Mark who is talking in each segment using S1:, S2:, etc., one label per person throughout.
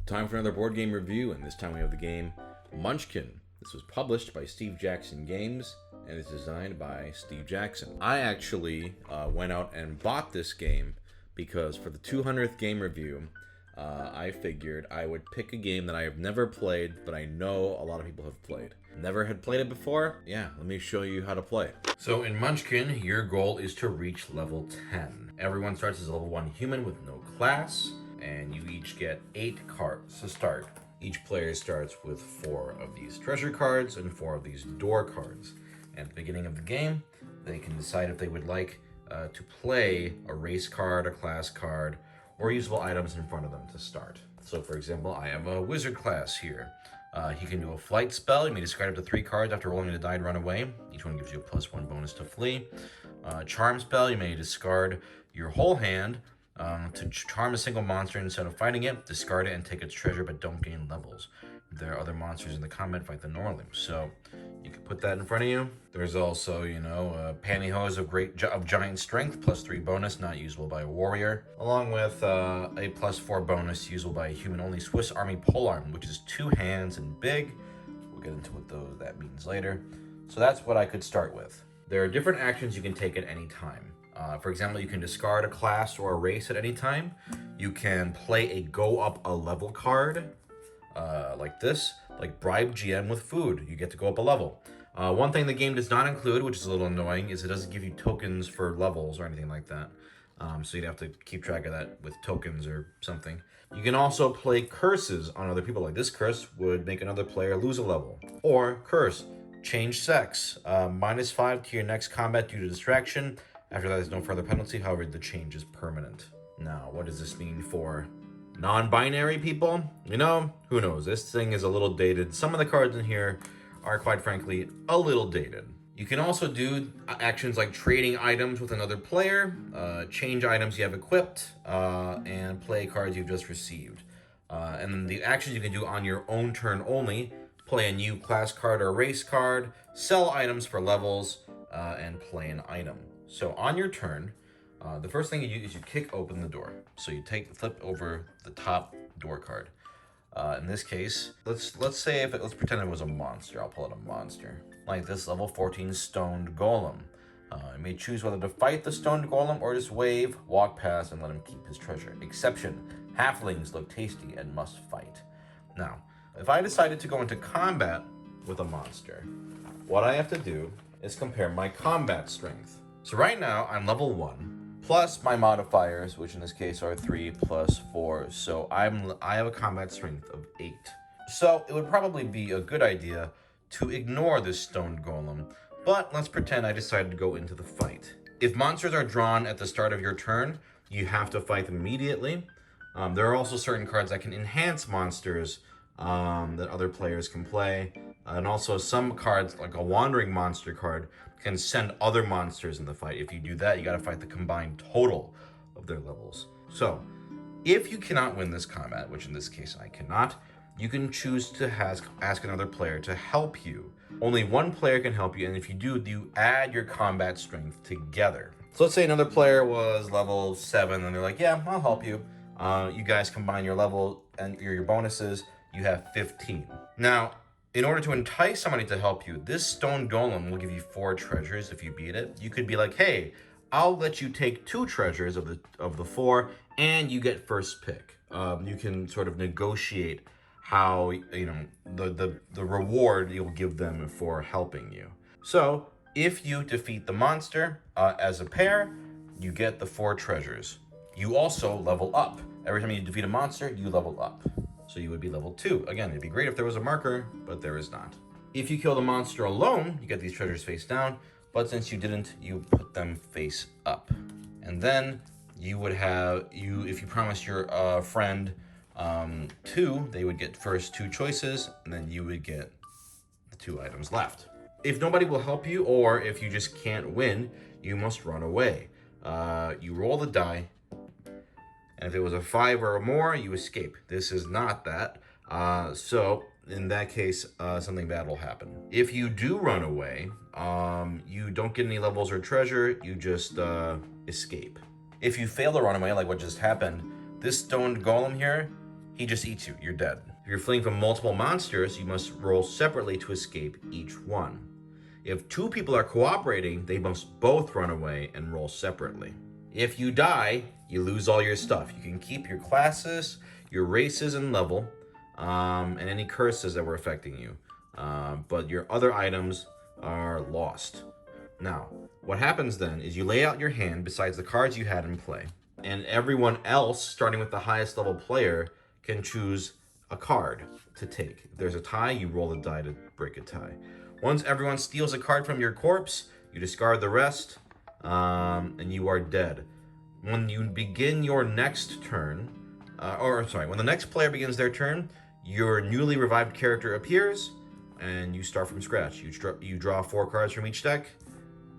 S1: Time for another board game review, and this time we have the game Munchkin. This was published by Steve Jackson Games and is designed by Steve Jackson. I actually went out and bought this game because for the 200th game review, I figured I would pick a game that I have never played, but I know a lot of people have played. Never had played it before? Yeah, let me show you how to play. So in Munchkin, your goal is to reach level 10. Everyone starts as a level 1 human with no class, and you each get 8 cards to start. Each player starts with 4 of these treasure cards and 4 of these door cards. And at the beginning of the game, they can decide if they would like to play a race card, a class card, or usable items in front of them to start. So for example, I have a wizard class here. He can do a flight spell. You may discard up to 3 cards after rolling a die to run away. Each one gives you a +1 bonus to flee. Charm spell, you may discard your whole hand to charm a single monster instead of fighting it. Discard it and take its treasure, but don't gain levels. There are other monsters in the combat, fight them normally. So you can put that in front of you. There's also, pantyhose of giant strength, +3 bonus, not usable by a warrior, along with a +4 bonus usable by a human-only Swiss Army polearm, which is 2 hands and big. We'll get into what that means later. So that's what I could start with. There are different actions you can take at any time. For example, you can discard a class or a race at any time. You can play a go up a level card, like this, like bribe GM with food. You get to go up a level. One thing the game does not include, which is a little annoying, is it doesn't give you tokens for levels or anything like that. So you'd have to keep track of that with tokens or something. You can also play curses on other people. Like this curse would make another player lose a level. Or curse, change sex, -5 to your next combat due to distraction. After that, there's no further penalty. However, the change is permanent. Now, what does this mean for non-binary people? Who knows? This thing is a little dated. Some of the cards in here are, quite frankly, a little dated. You can also do actions like trading items with another player, change items you have equipped, and play cards you've just received. And then the actions you can do on your own turn only: play a new class card or race card, sell items for levels, and play an item. So on your turn, the first thing you do is you kick open the door. So you flip over the top door card. In this case, let's pretend it was a monster. I'll pull out a monster. Like this level 14 stoned golem. You may choose whether to fight the stoned golem or just wave, walk past, and let him keep his treasure. Exception: halflings look tasty and must fight. Now, if I decided to go into combat with a monster, what I have to do is compare my combat strength. So right now, I'm level 1, plus my modifiers, which in this case are 3 + 4. So I have a combat strength of 8. So it would probably be a good idea to ignore this stoned golem, but let's pretend I decided to go into the fight. If monsters are drawn at the start of your turn, you have to fight them immediately. There are also certain cards that can enhance monsters that other players can play. And also some cards, like a wandering monster card, can send other monsters in the fight. If you do that, you gotta fight the combined total of their levels. So, if you cannot win this combat, which in this case I cannot, you can choose to ask another player to help you. Only one player can help you, and if you do, you add your combat strength together. So let's say another player was level 7, and they're like, yeah, I'll help you. You guys combine your level and your bonuses, you have 15. Now, in order to entice somebody to help you, this stone golem will give you 4 treasures if you beat it. You could be like, hey, I'll let you take 2 treasures of the 4, and you get first pick. You can sort of negotiate how, the reward you'll give them for helping you. So, if you defeat the monster as a pair, you get the 4 treasures. You also level up. Every time you defeat a monster, you level up. So you would be level 2. Again, it'd be great if there was a marker, but there is not. If you kill the monster alone, you get these treasures face down, but since you didn't, you put them face up. And then you would have, if you promise your friend 2, they would get first 2 choices, and then you would get the 2 items left. If nobody will help you, or if you just can't win, you must run away. You roll the die, and if it was a 5 or more, you escape. This is not that. So in that case, something bad will happen. If you do run away, you don't get any levels or treasure, you just escape. If you fail to run away, like what just happened, this stoned golem here he just eats you. You're dead. If you're fleeing from multiple monsters, you must roll separately to escape each one. If 2 people are cooperating, they must both run away and roll separately. If you die, you lose all your stuff. You can keep your classes, your races and level, and any curses that were affecting you. But your other items are lost. Now, what happens then is you lay out your hand besides the cards you had in play, and everyone else, starting with the highest level player, can choose a card to take. If there's a tie, you roll the die to break a tie. Once everyone steals a card from your corpse, you discard the rest, and you are dead. When you begin your next turn, when the next player begins their turn, your newly revived character appears, and you start from scratch. You draw 4 cards from each deck,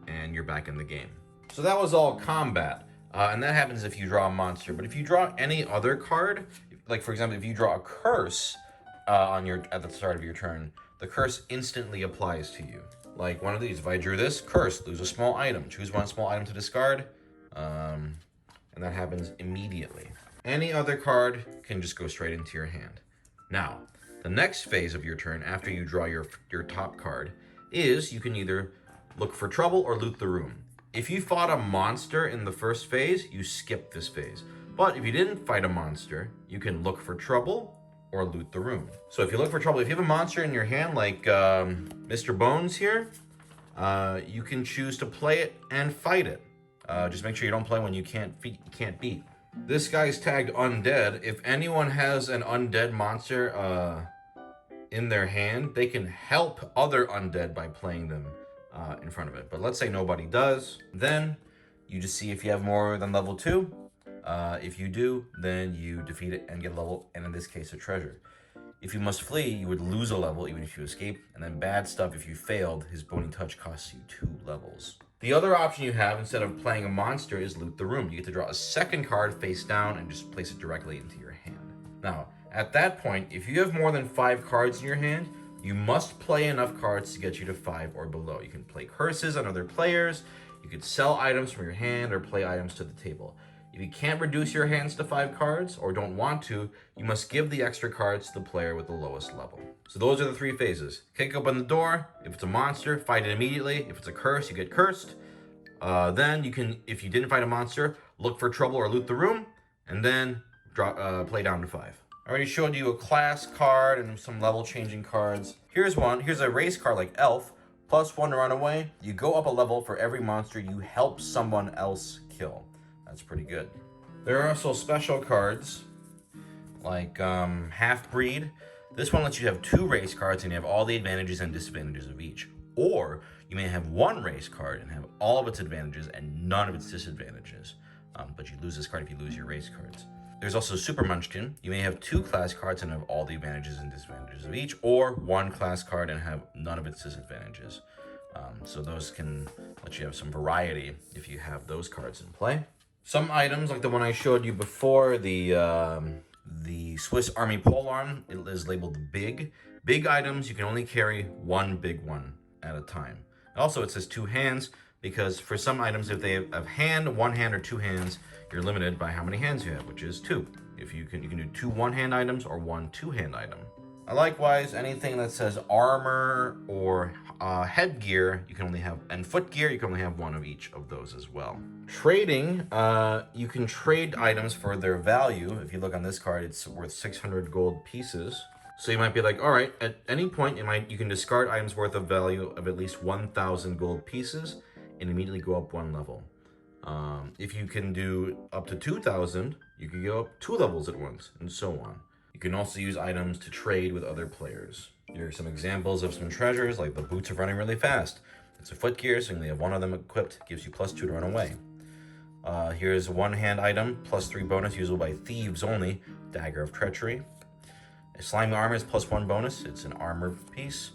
S1: and you're back in the game. So that was all combat, and that happens if you draw a monster. But if you draw any other card, like for example, if you draw a curse at the start of your turn, the curse instantly applies to you. Like one of these, if I drew this, curse, lose a small item. Choose 1 small item to discard, and that happens immediately. Any other card can just go straight into your hand. Now, the next phase of your turn, after you draw your top card, is you can either look for trouble or loot the room. If you fought a monster in the first phase, you skip this phase. But if you didn't fight a monster, you can look for trouble or loot the room. So if you look for trouble, if you have a monster in your hand, like Mr. Bones here, you can choose to play it and fight it. Just make sure you don't play one you can't beat. This guy's tagged undead. If anyone has an undead monster in their hand, they can help other undead by playing them in front of it. But let's say nobody does, then you just see if you have more than level 2. If you do, then you defeat it and get a level, and in this case, a treasure. If you must flee, you would lose a level even if you escape, and then bad stuff, if you failed, his bony touch costs you 2 levels. The other option you have, instead of playing a monster, is loot the room. You get to draw a second card face down and just place it directly into your hand. Now, at that point, if you have more than 5 cards in your hand, you must play enough cards to get you to 5 or below. You can play curses on other players, you could sell items from your hand, or play items to the table. If you can't reduce your hands to 5 cards, or don't want to, you must give the extra cards to the player with the lowest level. So those are the 3 phases. Kick open the door. If it's a monster, fight it immediately. If it's a curse, you get cursed. Then you can, if you didn't fight a monster, look for trouble or loot the room, and then play down to 5. I already showed you a class card and some level changing cards. Here's one. Here's a race card like Elf. +1 to run away. You go up a level for every monster you help someone else kill. That's pretty good. There are also special cards like Half-Breed. This one lets you have 2 race cards and you have all the advantages and disadvantages of each. Or you may have 1 race card and have all of its advantages and none of its disadvantages. But you lose this card if you lose your race cards. There's also Super Munchkin. You may have 2 class cards and have all the advantages and disadvantages of each, or 1 class card and have none of its disadvantages. So those can let you have some variety if you have those cards in play. Some items, like the one I showed you before, the Swiss Army polearm, it is labeled big. Big items, you can only carry 1 big one at a time. Also, it says 2 hands, because for some items, if they have 1 hand, or 2 hands, you're limited by how many hands you have, which is 2. If you can do 2 1-hand items or 1 2-hand item. Likewise, anything that says armor or headgear, you can only have, and footgear, you can only have 1 of each of those as well. Trading, you can trade items for their value. If you look on this card, it's worth 600 gold pieces. So you might be like, all right, at any point, you can discard items worth a value of at least 1,000 gold pieces and immediately go up 1 level. If you can do up to 2,000, you can go up 2 levels at once, and so on. You can also use items to trade with other players. Here are some examples of some treasures, like the boots of running really fast. It's a footgear, so you only have 1 of them equipped, gives you +2 to run away. Here's a 1-hand item, +3 bonus, usable by thieves only, Dagger of Treachery. A slimy armor is +1 bonus, it's an armor piece.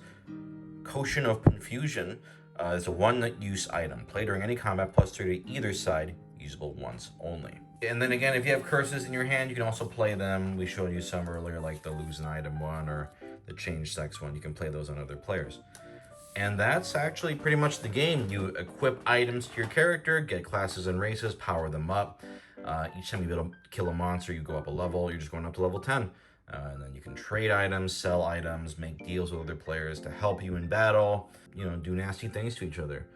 S1: Potion of Confusion is a 1-use item. Play during any combat, +3 to either side, usable once only. And then again, if you have curses in your hand, you can also play them. We showed you some earlier, like the lose an item one or the change sex one. You can play those on other players. And that's actually pretty much the game. You equip items to your character, get classes and races, power them up. Each time you kill a monster, you go up a level. You're just going up to level 10.
S2: And then you can trade items, sell items, make deals with other players to help you in battle, do nasty things to each other.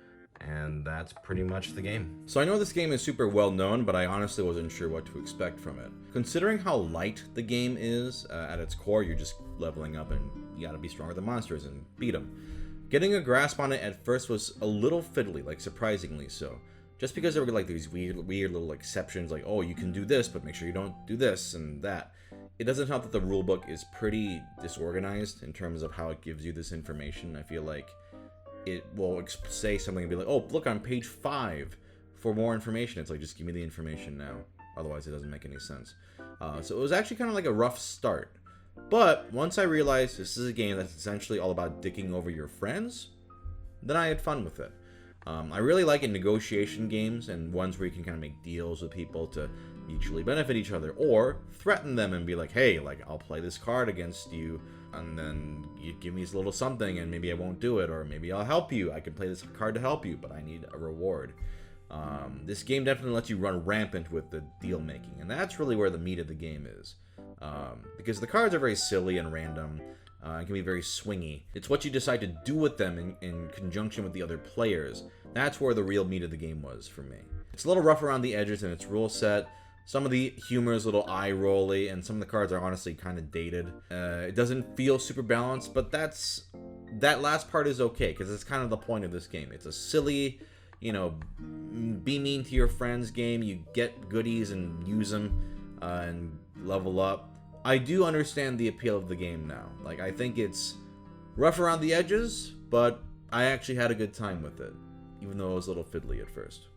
S2: And that's pretty much the game.
S1: So I know this game is super well known, but I honestly wasn't sure what to expect from it. Considering how light the game is, at its core, you're just leveling up and you gotta be stronger than monsters and beat them. Getting a grasp on it at first was a little fiddly, like surprisingly so. Just because there were like these weird little exceptions, like, oh, you can do this, but make sure you don't do this and that. It doesn't help that the rulebook is pretty disorganized in terms of how it gives you this information. I feel like it will say something and be like, oh, look on page 5 for more information. It's like, just give me the information now. Otherwise, it doesn't make any sense. So it was actually kind of like a rough start. But once I realized this is a game that's essentially all about dicking over your friends, then I had fun with it. I really like in negotiation games and ones where you can kind of make deals with people to mutually benefit each other, or threaten them and be like, hey, like, I'll play this card against you, and then you give me this little something and maybe I won't do it, or maybe I'll help you. I can play this card to help you, but I need a reward. This game definitely lets you run rampant with the deal making, and that's really where the meat of the game is. Because the cards are very silly and random, and can be very swingy. It's what you decide to do with them in conjunction with the other players. That's where the real meat of the game was for me. It's a little rough around the edges in its rule set. Some of the humor is a little eye-rolly, and some of the cards are honestly kind of dated. It doesn't feel super balanced, but that last part is okay, because it's kind of the point of this game. It's a silly, be mean to your friends game. You get goodies and use them and level up. I do understand the appeal of the game now. Like, I think it's rough around the edges, but I actually had a good time with it, even though it was a little fiddly at first.